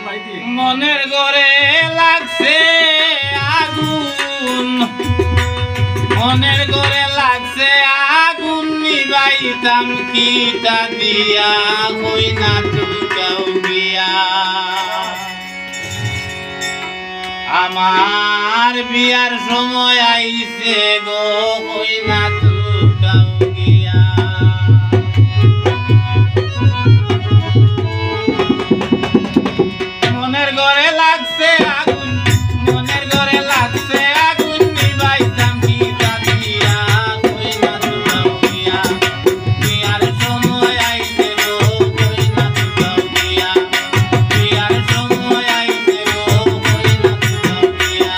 মনের ঘরে লাগছে আগুন, মনের ঘরে লাগছে আগুন, নিবাইতাম কিটা দিয়া, কই না তুকাও গিয়া। আমার বিয়ার সময় আইছে গো, কই না তুকাও গিয়া। মনের ঘরে লাগছে আগুন, মনের ঘরে লাগছে আগুন, নিবাইতাম কিটা দিয়া, কই না তুকাও গিয়া। বিয়ার সময় আইছে গো, কই না তুকাও গিয়া। বিয়ার সময় আইছে গো, কই না তুকাও গিয়া।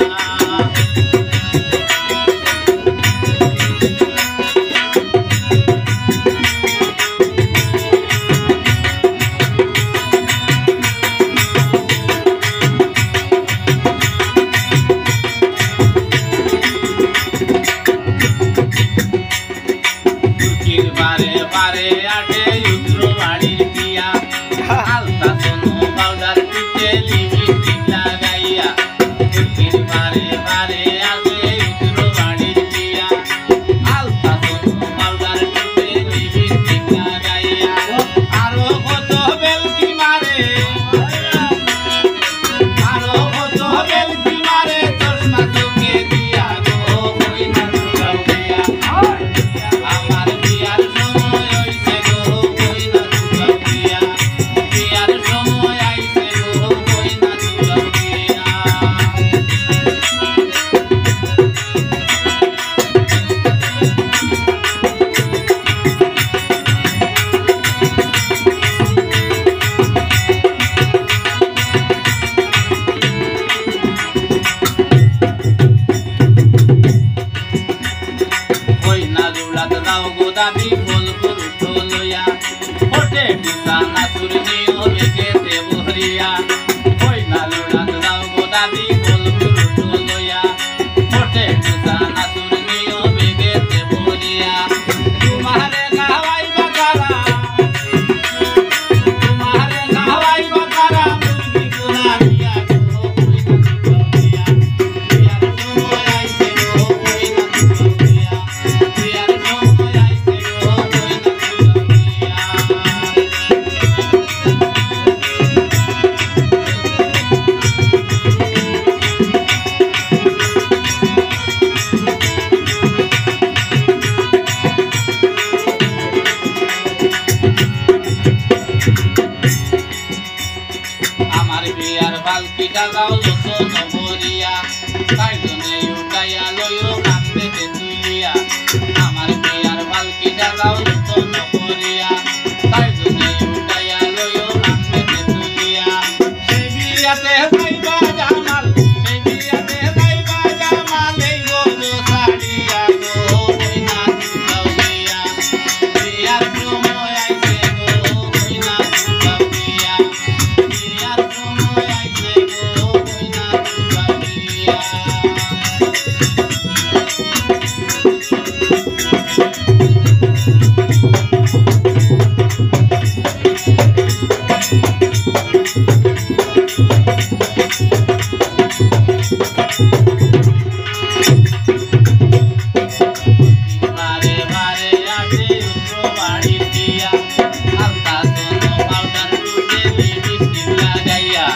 বারে বারে আটে উত্তর বাড়ির পিয়া, আলতা সোনো পাউডার পিঠে লিপস্টিক লাগাইয়া। বারে বারে আটে উত্তর বাড়ির পিয়া, আলতা সোনো পাউডার পিঠে লিপস্টিক লাগাইয়া। আরো কত বেলকি মারে, আরো কত বেলকি মারে, চশমা চোখে দিয়া গো, কই না তুকাও গিয়া। আমার বিয়ার সময় হইছে গো, কই না তুকাও গিয়া। বিয়ার সময় আইছে গো, কই না তুকাও গিয়া। কই না দৌড়াত দাও গো দাদি, ফল ফুরুট লইয়া, ওটে বিছানা সুর নিও বেগেতে বহরিয়া। কই না দৌড়াত দাও গো দাদি, ফল ফুরুট লইয়া, ওটে বিছানা সুর নিও বেগেতে বহরিয়া। তোমারে খাওয়াই বাকারা, তোমারে খাওয়াই বাকারা, মুরগি পোলা দিয়া গো, কই না তুকাও গিয়া। বিয়ার সময় আইছে গো, কই না তুকাও গিয়া। বিয়ার সময় আইছে গো, কই না তুকাও গিয়া। আমার বিয়ার বালতিটা দাও যত নবরিয়া, তাই জন্যে উঠাইয়া লইও কান্দেতে তুলিয়া। আমার বিয়ার বালতিটা দাও যত নবরিয়া, তাই জন্যে উঠাইয়া লইও কান্দেতে তুলিয়া। সেই বিয়াতে যাইবা জামাল, সেই বিয়াতে যাইবা জামাল, এই গরু ছাড়িয়া গো, কই না তুকাও গিয়া। বিয়ার সময় আইছে গো, কই না তুকাও গিয়া। বিয়ার সময় আইছে গো, কই না তুকাও গিয়া। বারে বারে আটে উত্তর বাড়ির দিয়া, আলতা সোনো পাউডার পিঠে লিপস্টিক লাগাইয়া।